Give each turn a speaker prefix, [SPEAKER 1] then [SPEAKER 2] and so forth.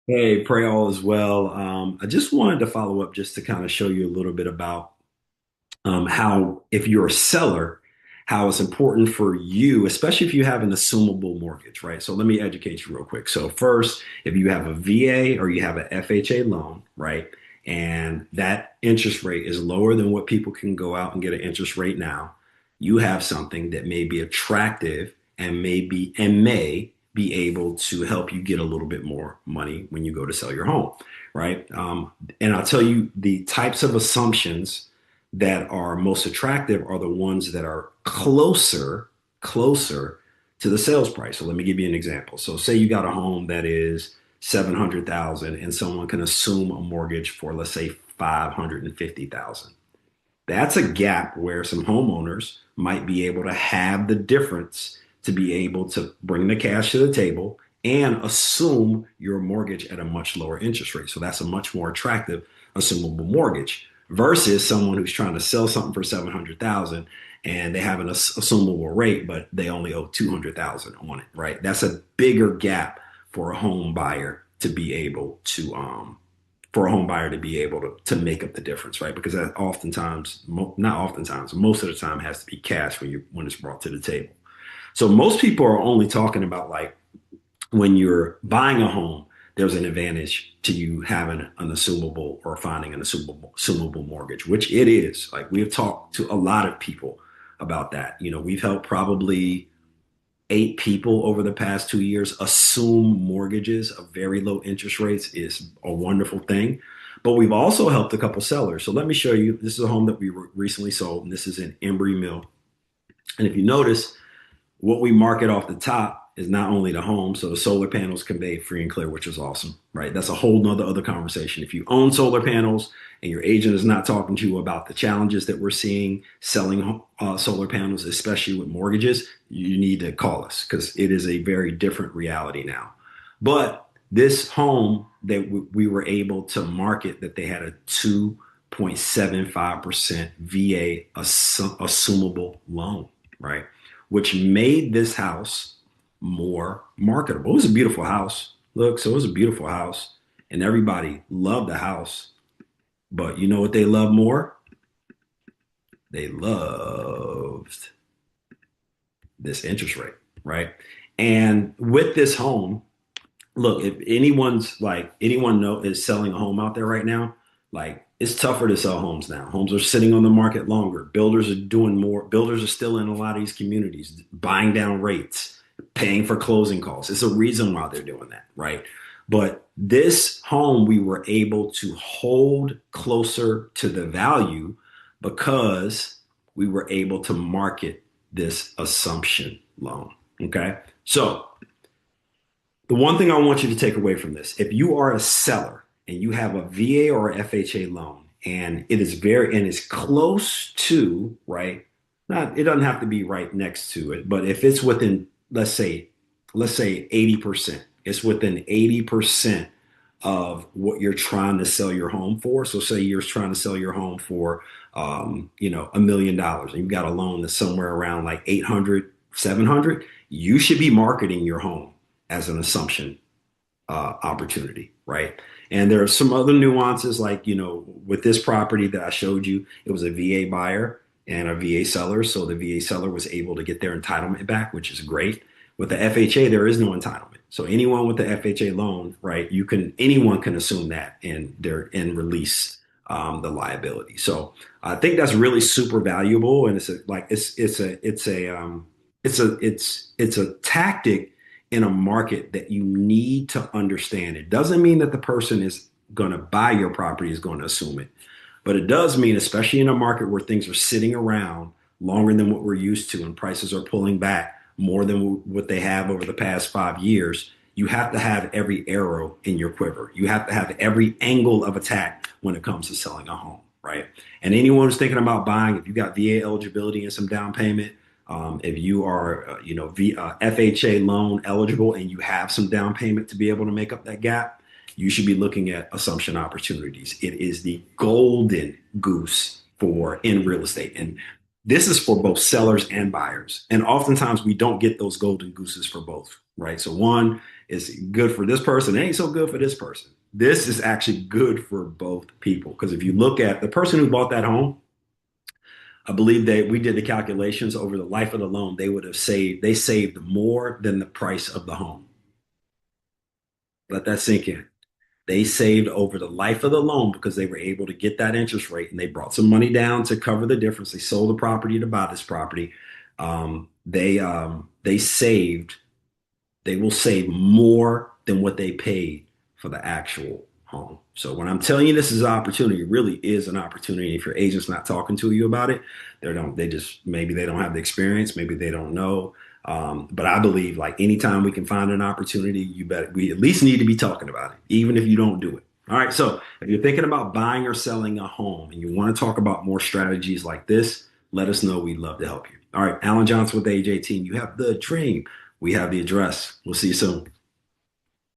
[SPEAKER 1] Hey, pray all is well. I just wanted to follow up just to kind of show you a little bit about how, if you're a seller, how it's important for you, especially if you have an assumable mortgage, right? So let me educate you real quick. So first, if you have a VA or you have an FHA loan, right, and that interest rate is lower than what people can go out and get an interest rate now, you have something that may be attractive and may be able to help you get a little bit more money when you go to sell your home, right? And I'll tell you the types of assumptions that are most attractive are the ones that are closer to the sales price. So let me give you an example. So say you got a home that is 700,000 and someone can assume a mortgage for, let's say, 550,000. That's a gap where some homeowners might be able to have the difference to be able to bring the cash to the table and assume your mortgage at a much lower interest rate. So that's a much more attractive assumable mortgage versus someone who's trying to sell something for 700,000 and they have an assumable rate, but they only owe 200,000 on it, right? That's a bigger gap for a home buyer to be able to to make up the difference, right? Because that oftentimes, not oftentimes, most of the time has to be cash when it's brought to the table. So most people are only talking about like when you're buying a home, there's an advantage to you having an assumable or finding an assumable mortgage, which it is. Like we've talked to a lot of people about that. You know, we've helped probably 8 people over the past 2 years assume mortgages of very low interest rates is a wonderful thing. But we've also helped a couple sellers. So let me show you. This is a home that we recently sold, and this is in Embry Mill. And if you notice, what we market off the top is not only the home, so the solar panels convey free and clear, which is awesome, right? That's a whole nother other conversation. If you own solar panels and your agent is not talking to you about the challenges that we're seeing selling solar panels, especially with mortgages, you need to call us because it is a very different reality now. But this home that we were able to market that they had a 2.75% VA assumable loan, right? Which made this house more marketable. It was a beautiful house. Look, so it was a beautiful house, and everybody loved the house. But you know what they love more? They loved this interest rate, right? And with this home, look, if anyone know is selling a home out there right now, like it's tougher to sell homes now. Homes are sitting on the market longer. Builders are doing more. Builders are still in a lot of these communities, buying down rates, paying for closing costs. It's a reason why they're doing that, right? But this home we were able to hold closer to the value because we were able to market this assumption loan. Okay. So the one thing I want you to take away from this, if you are a seller and you have a VA or a FHA loan and it is very and it's close to, right? Not it doesn't have to be right next to it, but if it's within, let's say 80%, it's within 80% of what you're trying to sell your home for. So say you're trying to sell your home for $1 million and you've got a loan that's somewhere around like 800, 700, you should be marketing your home as an assumption opportunity, right? And there are some other nuances, like, with this property that I showed you, it was a VA buyer and a VA seller. So the VA seller was able to get their entitlement back, which is great. With the FHA, there is no entitlement. So anyone with the FHA loan, right, anyone can assume that and release the liability. So I think that's really super valuable, and it's a tactic in a market that you need to understand. It doesn't mean that the person is going to buy your property is going to assume it, but it does mean, especially in a market where things are sitting around longer than what we're used to and prices are pulling back more than what they have over the past 5 years, you have to have every arrow in your quiver. You have to have every angle of attack when it comes to selling a home, right? And anyone who's thinking about buying, if you got VA eligibility and some down payment, if you are, FHA loan eligible and you have some down payment to be able to make up that gap, you should be looking at assumption opportunities. It is the golden goose for in real estate. And this is for both sellers and buyers. And oftentimes we don't get those golden gooses for both. right? So one is good for this person, it ain't so good for this person. This is actually good for both people because if you look at the person who bought that home, I believe that we did the calculations over the life of the loan, they saved more than the price of the home. Let that sink in. They saved over the life of the loan because they were able to get that interest rate and they brought some money down to cover the difference. They sold the property to buy this property. They saved they will save more than what they paid for the actual home. So when I'm telling you this is an opportunity, it really is an opportunity. If your agent's not talking to you about it, they just maybe they don't have the experience, maybe they don't know. But I believe like anytime we can find an opportunity, we at least need to be talking about it, even if you don't do it. All right. So if you're thinking about buying or selling a home and you want to talk about more strategies like this, let us know. We'd love to help you. All right. Alan Johnson with the AJ team. You have the dream. We have the address. We'll see you soon.